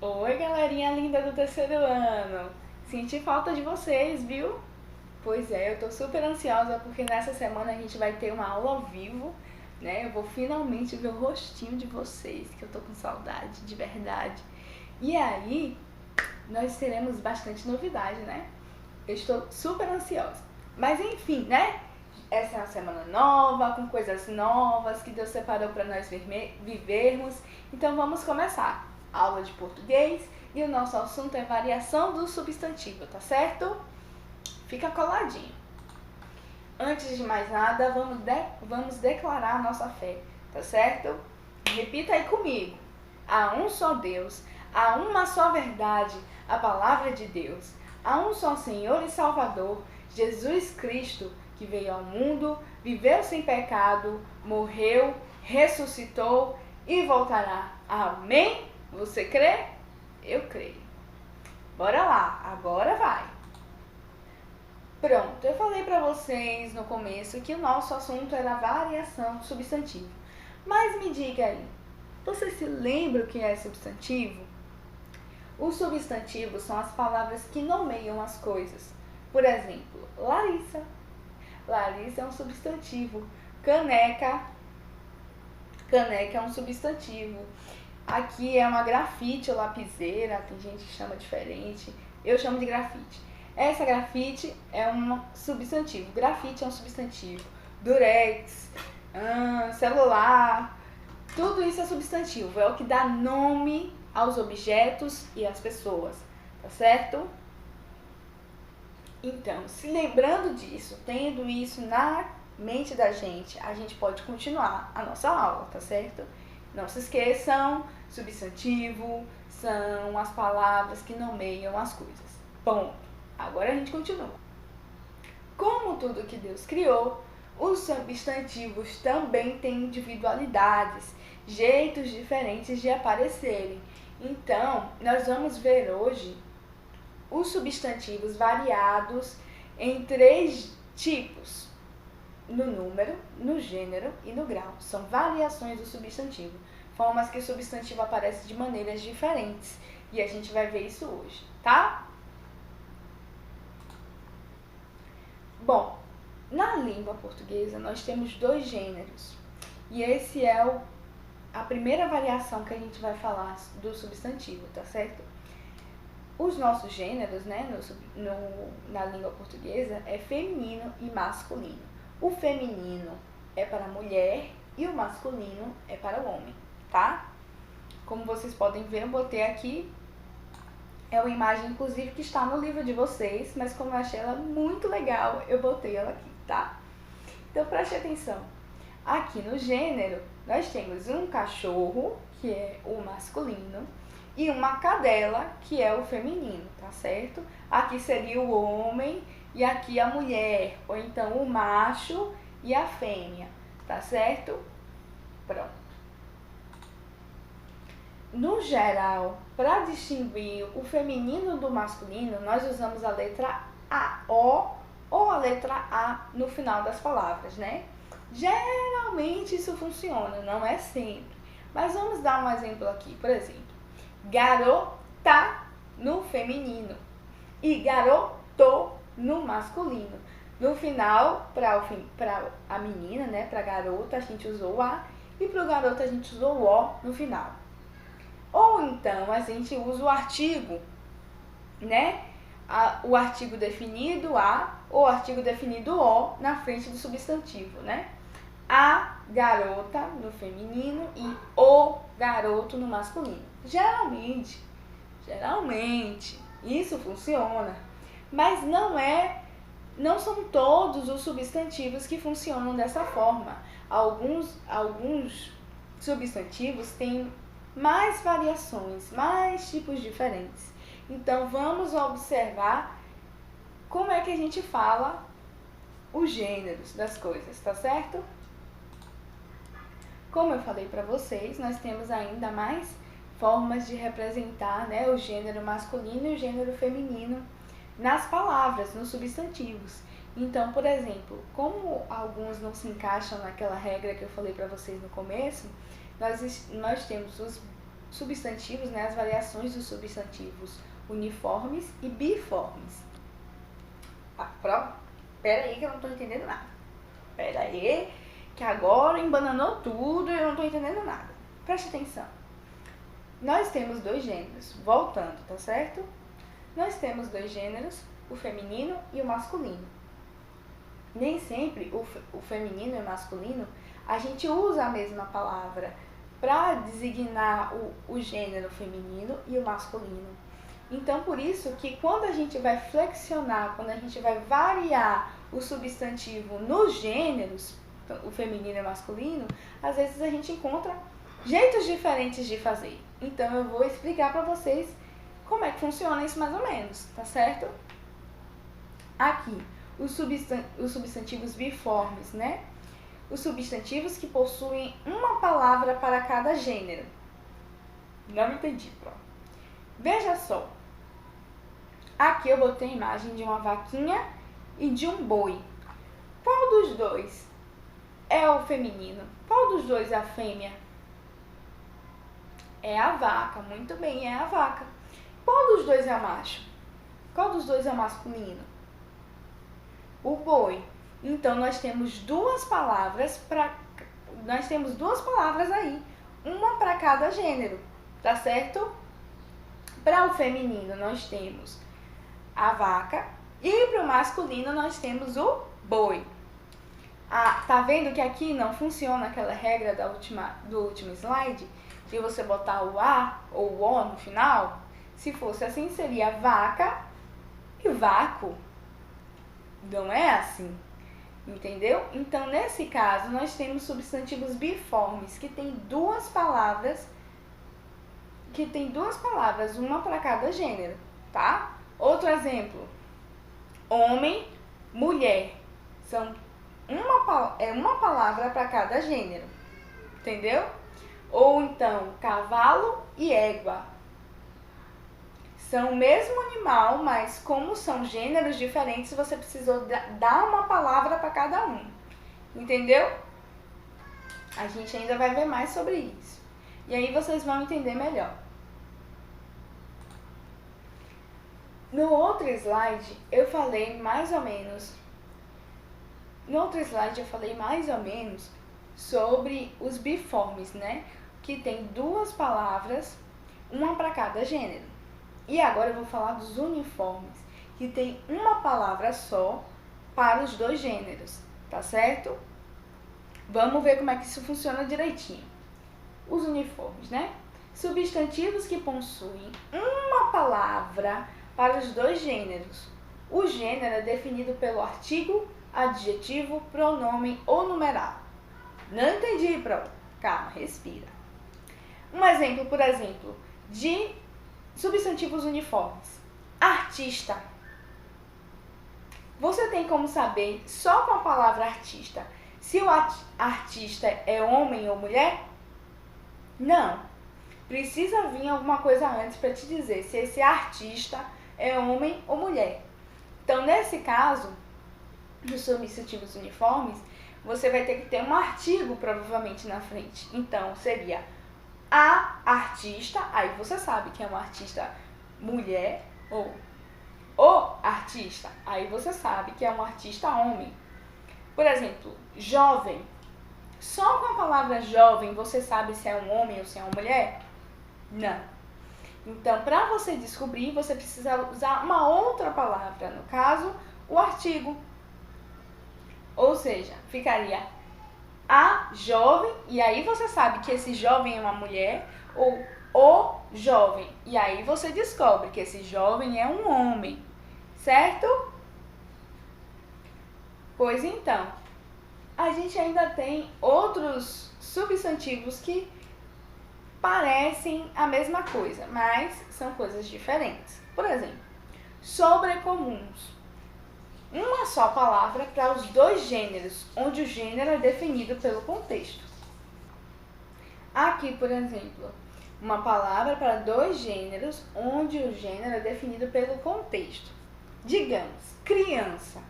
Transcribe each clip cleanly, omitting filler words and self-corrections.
Oi, galerinha linda do terceiro ano! Senti falta de vocês, viu? Pois é, eu tô super ansiosa porque nessa semana a gente vai ter uma aula ao vivo, né? Eu vou finalmente ver o rostinho de vocês, que eu tô com saudade, de verdade. E aí, nós teremos bastante novidade, né? Eu estou super ansiosa. Mas enfim, né? Essa é uma semana nova, com coisas novas que Deus separou para nós vivermos. Então vamos começar. Aula de português e o nosso assunto é variação do substantivo, tá certo? Fica coladinho. Antes de mais nada, vamos declarar a nossa fé, tá certo? Repita aí comigo. Há um só Deus, há uma só verdade, a palavra de Deus. Há um só Senhor e Salvador, Jesus Cristo, que veio ao mundo, viveu sem pecado, morreu, ressuscitou e voltará. Amém? Você crê? Eu creio. Bora lá, agora vai. Pronto, eu falei para vocês no começo que o nosso assunto era variação do substantivo. Mas me diga aí, você se lembra o que é substantivo? Os substantivos são as palavras que nomeiam as coisas. Por exemplo, Larissa. Larissa é um substantivo. Caneca. Caneca é um substantivo. Aqui é uma grafite ou lapiseira, tem gente que chama diferente. Eu chamo de grafite. Essa grafite é um substantivo. Grafite é um substantivo. Durex, celular, tudo isso é substantivo. É o que dá nome aos objetos e às pessoas, tá certo? Então, se lembrando disso, tendo isso na mente da gente, a gente pode continuar a nossa aula, tá certo? Não se esqueçam, substantivo são as palavras que nomeiam as coisas. Ponto. Agora a gente continua. Como tudo que Deus criou, os substantivos também têm individualidades, jeitos diferentes de aparecerem. Então, nós vamos ver hoje os substantivos variados em 3 tipos: no número, no gênero e no grau. São variações do substantivo, formas que o substantivo aparece de maneiras diferentes. E a gente vai ver isso hoje, tá? Bom, na língua portuguesa nós temos 2 gêneros. E esse é a primeira variação que a gente vai falar do substantivo, tá certo? Os nossos gêneros, né, na língua portuguesa, é feminino e masculino. O feminino é para a mulher e o masculino é para o homem, tá? Como vocês podem ver, eu botei aqui, é uma imagem, inclusive, que está no livro de vocês, mas como eu achei ela muito legal, eu botei ela aqui, tá? Então, preste atenção. Aqui no gênero, nós temos um cachorro, que é o masculino, e uma cadela, que é o feminino, tá certo? Aqui seria o homem e aqui a mulher, ou então o macho e a fêmea, tá certo? Pronto. No geral, para distinguir o feminino do masculino, nós usamos a letra O ou a letra A no final das palavras, né? Geralmente isso funciona, não é sempre. Mas vamos dar um exemplo aqui, por exemplo. Garota no feminino e garoto no masculino. No final, para a menina, né, para a garota, a gente usou o A e para o garoto a gente usou o O no final. Ou então a gente usa o artigo, né? O artigo definido A ou artigo definido O na frente do substantivo, né? A garota no feminino e o garoto no masculino. Geralmente, isso funciona, mas não são todos os substantivos que funcionam dessa forma. Alguns substantivos têm mais variações, mais tipos diferentes. Então vamos observar como é que a gente fala os gêneros das coisas, tá certo? Como eu falei para vocês, nós temos ainda mais formas de representar, né, o gênero masculino e o gênero feminino nas palavras, nos substantivos. Então, por exemplo, como alguns não se encaixam naquela regra que eu falei para vocês no começo, nós temos os substantivos, né, as variações dos substantivos uniformes e biformes. Pera aí que eu não estou entendendo nada. Pera aí que agora embananou tudo e eu não estou entendendo nada. Preste atenção. Nós temos dois gêneros, voltando, tá certo? Nós temos dois gêneros, o feminino e o masculino. Nem sempre o feminino e o masculino, a gente usa a mesma palavra para designar o gênero feminino e o masculino. Então, por isso que quando a gente vai flexionar, quando a gente vai variar o substantivo nos gêneros, o feminino e o masculino, às vezes a gente encontra jeitos diferentes de fazer. Então, eu vou explicar para vocês como é que funciona isso mais ou menos, tá certo? Aqui, os substantivos biformes, né? Os substantivos que possuem uma palavra para cada gênero. Não entendi, pronto. Veja só. Aqui eu botei a imagem de uma vaquinha e de um boi. Qual dos dois é o feminino? Qual dos dois é a fêmea? É a vaca, muito bem, é a vaca. Qual dos dois é o macho? Qual dos dois é o masculino? O boi. Então, nós temos duas palavras aí, uma para cada gênero, tá certo? Para o feminino, nós temos a vaca e para o masculino, nós temos o boi. Tá vendo que aqui não funciona aquela regra do último slide, de você botar o A ou o O no final? Se fosse assim, seria vaca e vácuo. Não é assim, entendeu? Então, nesse caso, nós temos substantivos biformes, que tem duas palavras, uma para cada gênero, tá? Outro exemplo, homem, mulher, são uma palavra para cada gênero, entendeu? Ou então, cavalo e égua. São o mesmo animal, mas como são gêneros diferentes, você precisou dar uma palavra para cada um. Entendeu? A gente ainda vai ver mais sobre isso. E aí vocês vão entender melhor. No outro slide, eu falei mais ou menos sobre os biformes, né? Que tem duas palavras, uma para cada gênero. E agora eu vou falar dos uniformes, que tem uma palavra só para os dois gêneros, tá certo? Vamos ver como é que isso funciona direitinho. Os uniformes, né? Substantivos que possuem uma palavra para os dois gêneros. O gênero é definido pelo artigo, adjetivo, pronome ou numeral. Não entendi, calma, respira. Um exemplo, por exemplo, de substantivos uniformes. Artista. Você tem como saber, só com a palavra artista, se o artista é homem ou mulher? Não. Precisa vir alguma coisa antes para te dizer se esse artista é homem ou mulher. Então, nesse caso, dos substantivos uniformes, você vai ter que ter um artigo provavelmente na frente. Então, seria a artista, aí você sabe que é uma artista mulher, ou o artista, aí você sabe que é um artista homem. Por exemplo, jovem. Só com a palavra jovem você sabe se é um homem ou se é uma mulher? Não. Então, para você descobrir, você precisa usar uma outra palavra, no caso, o artigo. Ou seja, ficaria a jovem, e aí você sabe que esse jovem é uma mulher, ou o jovem, e aí você descobre que esse jovem é um homem, certo? Pois então, a gente ainda tem outros substantivos que parecem a mesma coisa, mas são coisas diferentes. Por exemplo, sobrecomuns. Uma só palavra para os dois gêneros, onde o gênero é definido pelo contexto. Aqui, por exemplo, uma palavra para dois gêneros, onde o gênero é definido pelo contexto. Digamos, criança.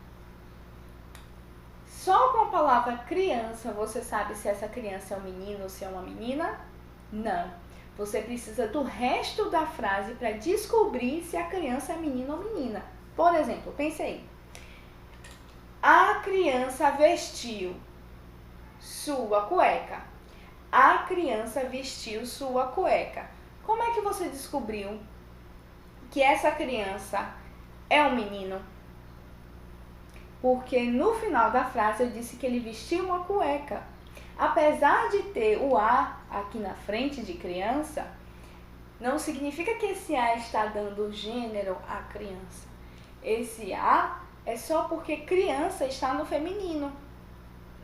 Só com a palavra criança você sabe se essa criança é um menino ou se é uma menina? Não. Você precisa do resto da frase para descobrir se a criança é menino ou menina. Por exemplo, pense aí. A criança vestiu sua cueca. A criança vestiu sua cueca. Como é que você descobriu que essa criança é um menino? Porque no final da frase eu disse que ele vestiu uma cueca. Apesar de ter o A aqui na frente de criança, não significa que esse A está dando gênero à criança. Esse A é só porque criança está no feminino,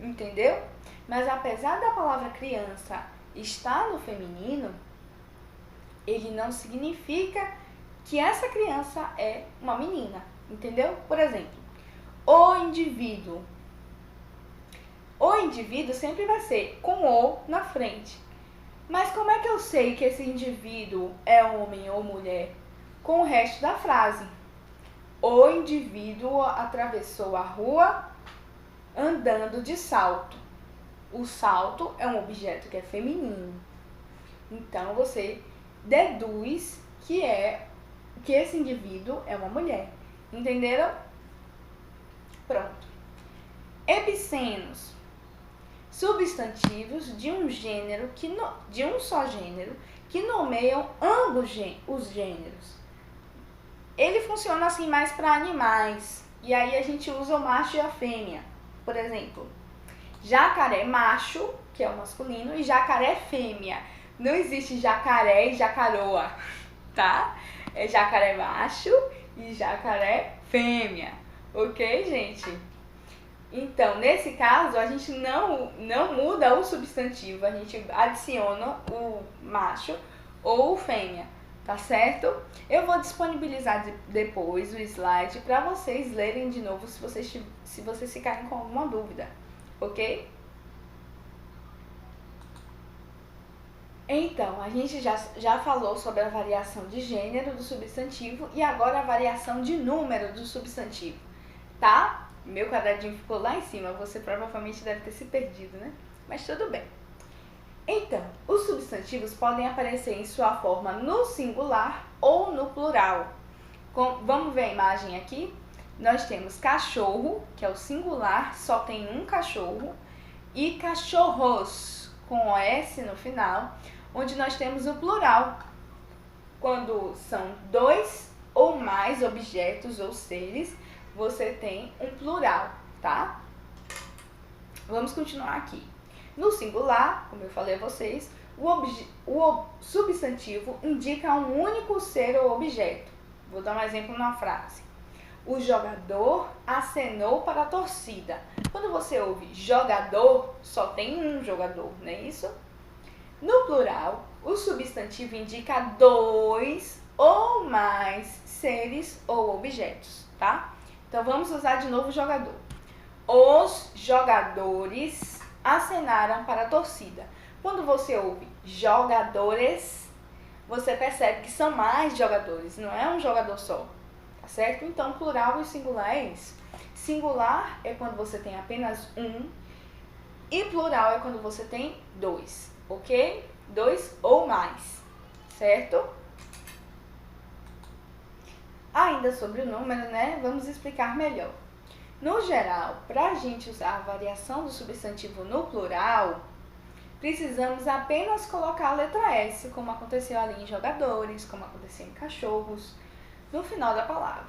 entendeu? Mas apesar da palavra criança estar no feminino, ele não significa que essa criança é uma menina, entendeu? Por exemplo, o indivíduo. O indivíduo sempre vai ser com o na frente. Mas como é que eu sei que esse indivíduo é homem ou mulher? Com o resto da frase. O indivíduo atravessou a rua andando de salto. O salto é um objeto que é feminino. Então você deduz que esse indivíduo é uma mulher. Entenderam? Pronto. Epicenos. Substantivos de um gênero de um só gênero que nomeiam ambos os gêneros. Ele funciona assim mais para animais. E aí a gente usa o macho e a fêmea. Por exemplo, jacaré macho, que é o masculino, e jacaré fêmea. Não existe jacaré e jacaroa, tá? É jacaré macho e jacaré fêmea. Ok, gente? Então, nesse caso, a gente não muda o substantivo, a gente adiciona o macho ou o fêmea, tá certo? Eu vou disponibilizar depois o slide para vocês lerem de novo se vocês ficarem com alguma dúvida, ok? Então, a gente já falou sobre a variação de gênero do substantivo e agora a variação de número do substantivo, tá? Meu quadradinho ficou lá em cima, você provavelmente deve ter se perdido, né? Mas tudo bem. Então, os substantivos podem aparecer em sua forma no singular ou no plural. Vamos ver a imagem aqui? Nós temos cachorro, que é o singular, só tem um cachorro, e cachorros, com S no final, onde nós temos o plural, quando são dois ou mais objetos ou seres, você tem um plural, tá? Vamos continuar aqui. No singular, como eu falei a vocês, o substantivo indica um único ser ou objeto. Vou dar um exemplo na frase. O jogador acenou para a torcida. Quando você ouve jogador, só tem um jogador, não é isso? No plural, o substantivo indica dois ou mais seres ou objetos, tá? Então, vamos usar de novo o jogador. Os jogadores acenaram para a torcida. Quando você ouve jogadores, você percebe que são mais jogadores, não é um jogador só, tá certo? Então, plural e singular é isso. Singular é quando você tem apenas um e plural é quando você tem dois, ok? Dois ou mais, certo? Ainda sobre o número, né? Vamos explicar melhor. No geral, para a gente usar a variação do substantivo no plural, precisamos apenas colocar a letra S, como aconteceu ali em jogadores, como aconteceu em cachorros, no final da palavra.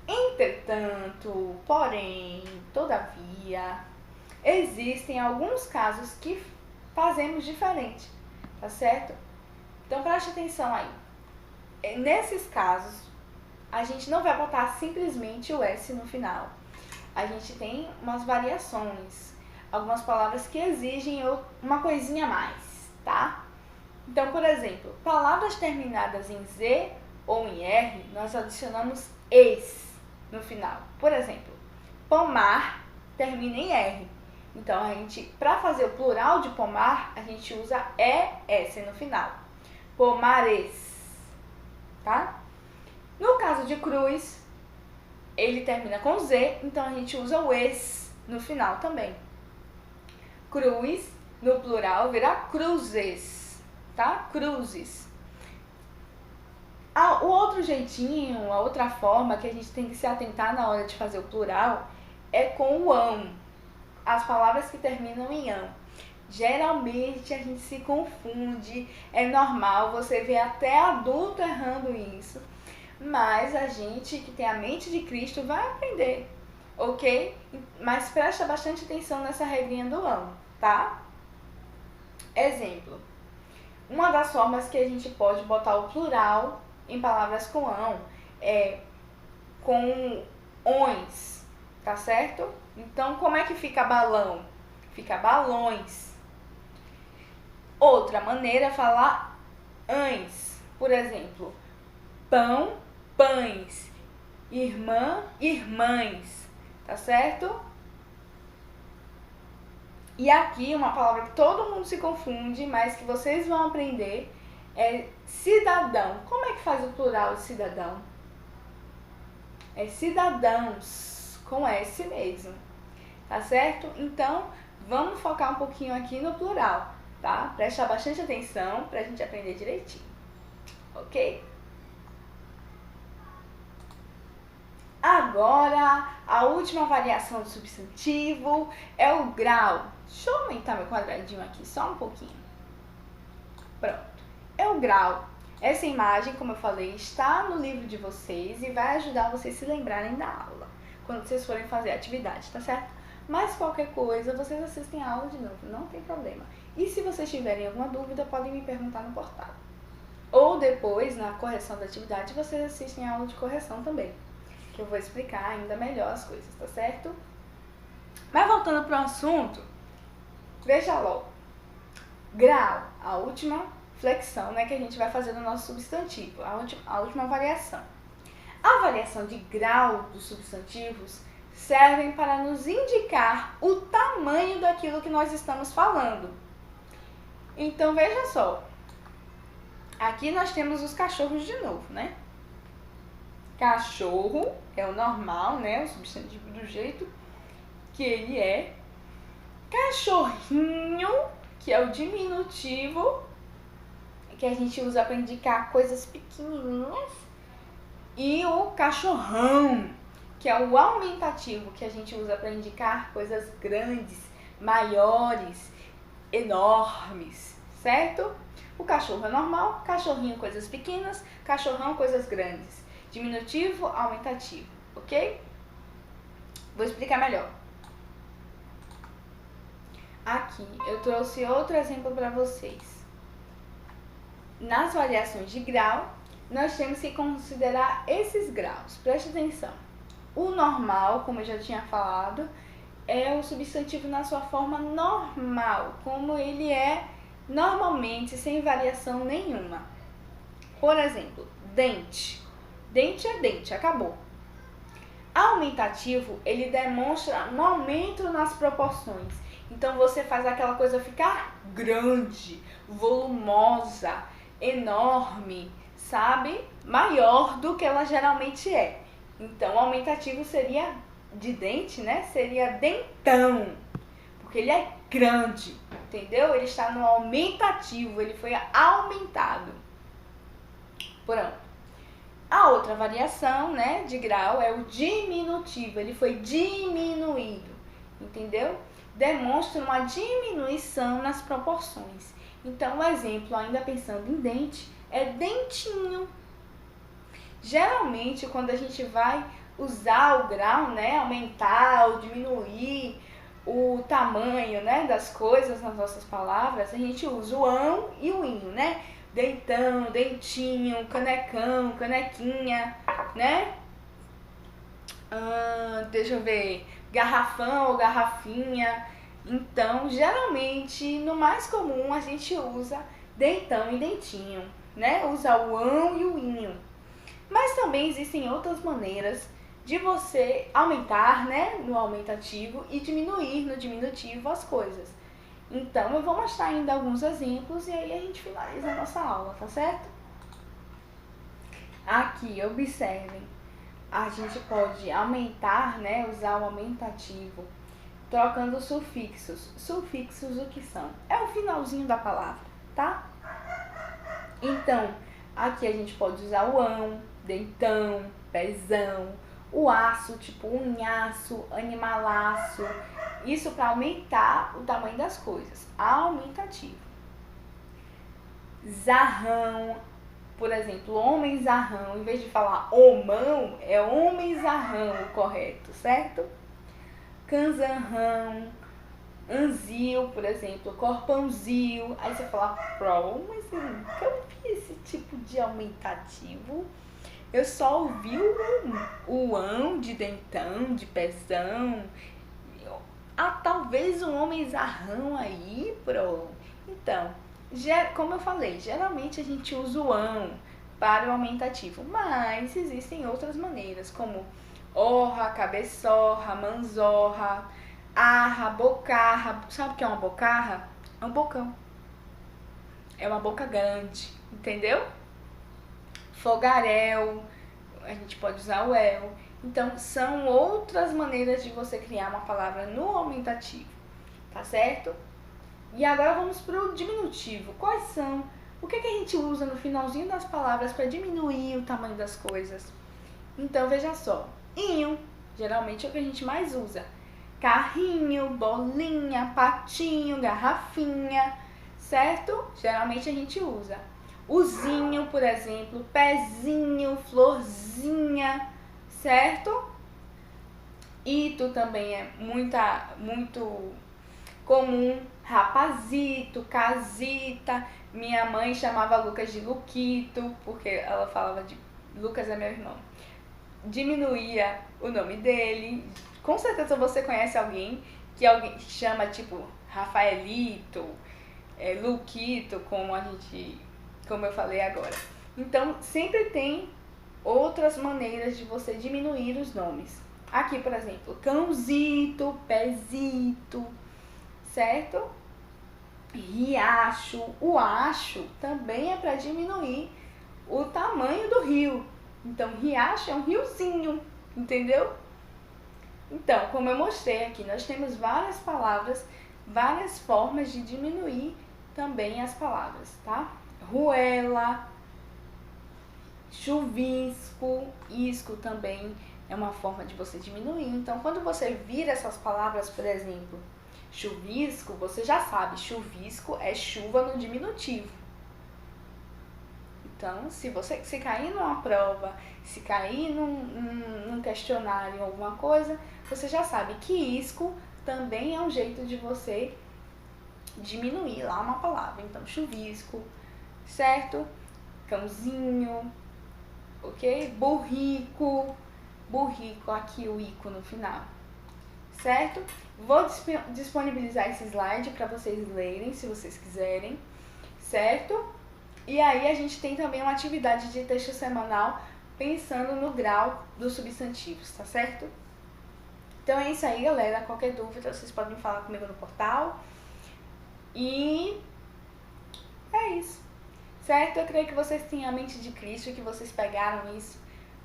Entretanto, porém, todavia, existem alguns casos que fazemos diferente, tá certo? Então preste atenção aí. Nesses casos, a gente não vai botar simplesmente o S no final. A gente tem umas variações, algumas palavras que exigem uma coisinha a mais, tá? Então, por exemplo, palavras terminadas em Z ou em R, nós adicionamos es no final. Por exemplo, pomar termina em R. Então, para fazer o plural de pomar, a gente usa ES no final. Pomares, tá? No caso de cruz, ele termina com Z, então a gente usa o es no final também. Cruz, no plural, vira cruzes, tá? Cruzes. O outro jeitinho, a outra forma que a gente tem que se atentar na hora de fazer o plural é com o ão. As palavras que terminam em ão. Geralmente a gente se confunde, é normal, você vê até adulto errando isso, mas a gente que tem a mente de Cristo vai aprender, ok? Mas presta bastante atenção nessa regrinha do ão, tá? Exemplo, uma das formas que a gente pode botar o plural em palavras com ão é com ões, tá certo? Então, como é que fica balão? Fica balões. Outra maneira é falar ães. Por exemplo, pão, pães. Irmã, irmãs. Tá certo? E aqui uma palavra que todo mundo se confunde, mas que vocês vão aprender é cidadão. Como é que faz o plural de cidadão? É cidadãos, com S mesmo. Tá certo? Então, vamos focar um pouquinho aqui no plural, tá? Presta bastante atenção pra gente aprender direitinho, ok? Agora, a última variação do substantivo é o grau. Deixa eu aumentar meu quadradinho aqui só um pouquinho. Pronto. É o grau. Essa imagem, como eu falei, está no livro de vocês e vai ajudar vocês a se lembrarem da aula, quando vocês forem fazer a atividade, tá certo? Mas qualquer coisa, vocês assistem a aula de novo, não tem problema. E se vocês tiverem alguma dúvida, podem me perguntar no portal. Ou depois, na correção da atividade, vocês assistem a aula de correção também, que eu vou explicar ainda melhor as coisas, tá certo? Mas voltando para o assunto, veja logo. Grau, a última flexão, né, que a gente vai fazer no nosso substantivo, a última variação. A variação de grau dos substantivos servem para nos indicar o tamanho daquilo que nós estamos falando. Então, veja só. Aqui nós temos os cachorros de novo, né? Cachorro é o normal, né? O substantivo do jeito que ele é. Cachorrinho, que é o diminutivo, que a gente usa para indicar coisas pequenininhas. E o cachorrão, que é o aumentativo, que a gente usa para indicar coisas grandes, maiores, enormes, certo? O cachorro é normal, cachorrinho coisas pequenas, cachorrão coisas grandes. Diminutivo, aumentativo, ok? Vou explicar melhor. Aqui eu trouxe outro exemplo para vocês. Nas variações de grau, nós temos que considerar esses graus. Preste atenção. O normal, como eu já tinha falado, é o substantivo na sua forma normal, como ele é normalmente, sem variação nenhuma. Por exemplo, dente. Dente é dente, acabou. Aumentativo, ele demonstra um aumento nas proporções. Então, você faz aquela coisa ficar grande, volumosa, enorme, sabe? Maior do que ela geralmente é. Então, o aumentativo seria de dente, né? Seria dentão, porque ele é grande, entendeu? Ele está no aumentativo, ele foi aumentado. Pronto. A outra variação, né, de grau é o diminutivo, ele foi diminuído, entendeu? Demonstra uma diminuição nas proporções. Então, o exemplo, ainda pensando em dente, é dentinho. Geralmente, quando a gente vai usar o grau, né, aumentar ou diminuir o tamanho, né, das coisas nas nossas palavras, a gente usa o ão e o inho, né? Dentão, dentinho, canecão, canequinha, né? Deixa eu ver, garrafão ou garrafinha. Então, geralmente, no mais comum, a gente usa dentão e dentinho, né? Usa o ão e o inho. Mas também existem outras maneiras de você aumentar, né, no aumentativo e diminuir no diminutivo as coisas. Então, eu vou mostrar ainda alguns exemplos e aí a gente finaliza a nossa aula, tá certo? Aqui, observem, a gente pode aumentar, né, usar o aumentativo, trocando sufixos. Sufixos o que são? É o finalzinho da palavra, tá? Então, aqui a gente pode usar o ão, dentão, pezão, o aço, tipo unhaço, animalaço. Isso para aumentar o tamanho das coisas. Aumentativo. Zarrão, por exemplo, homem zarrão. Em vez de falar homão, é homem zarrão o correto, certo? Canzarrão, anzil, por exemplo, corpãozil. Aí você fala, mas eu nunca ouvi esse tipo de aumentativo. Eu só ouvi o ão de dentão, de pezão. Talvez um homem zarrão aí, Então, como eu falei, geralmente a gente usa o ão para o aumentativo, mas existem outras maneiras, como orra, cabeçorra, manzorra, arra, bocarra. Sabe o que é uma bocarra? É um bocão. É uma boca grande, entendeu? Fogaréu, a gente pode usar o el. Então, são outras maneiras de você criar uma palavra no aumentativo, tá certo? E agora vamos para o diminutivo. Quais são? O que a gente usa no finalzinho das palavras para diminuir o tamanho das coisas? Então, veja só. Inho, geralmente é o que a gente mais usa. Carrinho, bolinha, patinho, garrafinha, certo? Geralmente a gente usa. Uzinho, por exemplo, pezinho, florzinha, certo? Ito também é muito comum. Rapazito, casita. Minha mãe chamava Lucas de Luquito, porque ela falava de Lucas é meu irmão. Diminuía o nome dele. Com certeza você conhece alguém que chama tipo Rafaelito, Luquito, como eu falei agora. Então, sempre tem outras maneiras de você diminuir os nomes. Aqui, por exemplo, cãozito, pezito, certo? Riacho. O acho também é para diminuir o tamanho do rio. Então, riacho é um riozinho, entendeu? Então, como eu mostrei aqui, nós temos várias palavras, várias formas de diminuir também as palavras, tá? Ruela, chuvisco, isco também é uma forma de você diminuir. Então, quando você vira essas palavras, por exemplo, chuvisco, você já sabe, chuvisco é chuva no diminutivo. Então, se cair numa prova, se cair num questionário, alguma coisa, você já sabe que isco também é um jeito de você diminuir lá uma palavra. Então, chuvisco, certo? Cãozinho, ok? Burrico, aqui o ico no final, certo? Vou disponibilizar esse slide para vocês lerem, se vocês quiserem, certo? E aí a gente tem também uma atividade de texto semanal pensando no grau dos substantivos, tá certo? Então é isso aí, galera. Qualquer dúvida, vocês podem falar comigo no portal. E é isso, certo? Eu creio que vocês têm a mente de Cristo e que vocês pegaram isso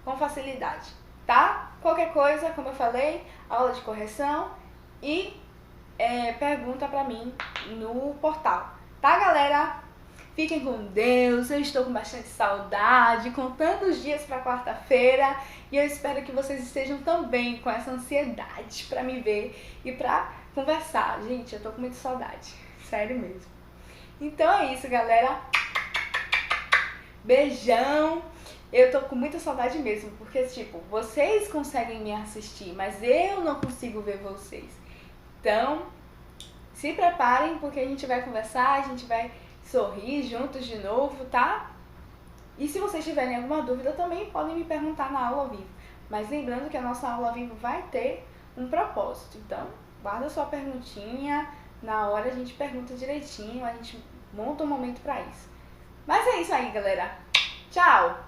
com facilidade, tá? Qualquer coisa, como eu falei, aula de correção e pergunta pra mim no portal, tá, galera? Fiquem com Deus, eu estou com bastante saudade, contando os dias para quarta-feira e eu espero que vocês estejam também com essa ansiedade para me ver e para conversar. Gente, eu tô com muita saudade, sério mesmo. Então é isso, galera. Beijão. Eu tô com muita saudade mesmo, porque tipo, vocês conseguem me assistir, mas eu não consigo ver vocês. Então, se preparem porque a gente vai conversar, a gente vai sorrir juntos de novo, tá? E se vocês tiverem alguma dúvida também podem me perguntar na aula ao vivo. Mas lembrando que a nossa aula ao vivo vai ter um propósito. Então, guarda sua perguntinha, na hora a gente pergunta direitinho, a gente monta um momento pra isso. Mas é isso aí, galera. Tchau!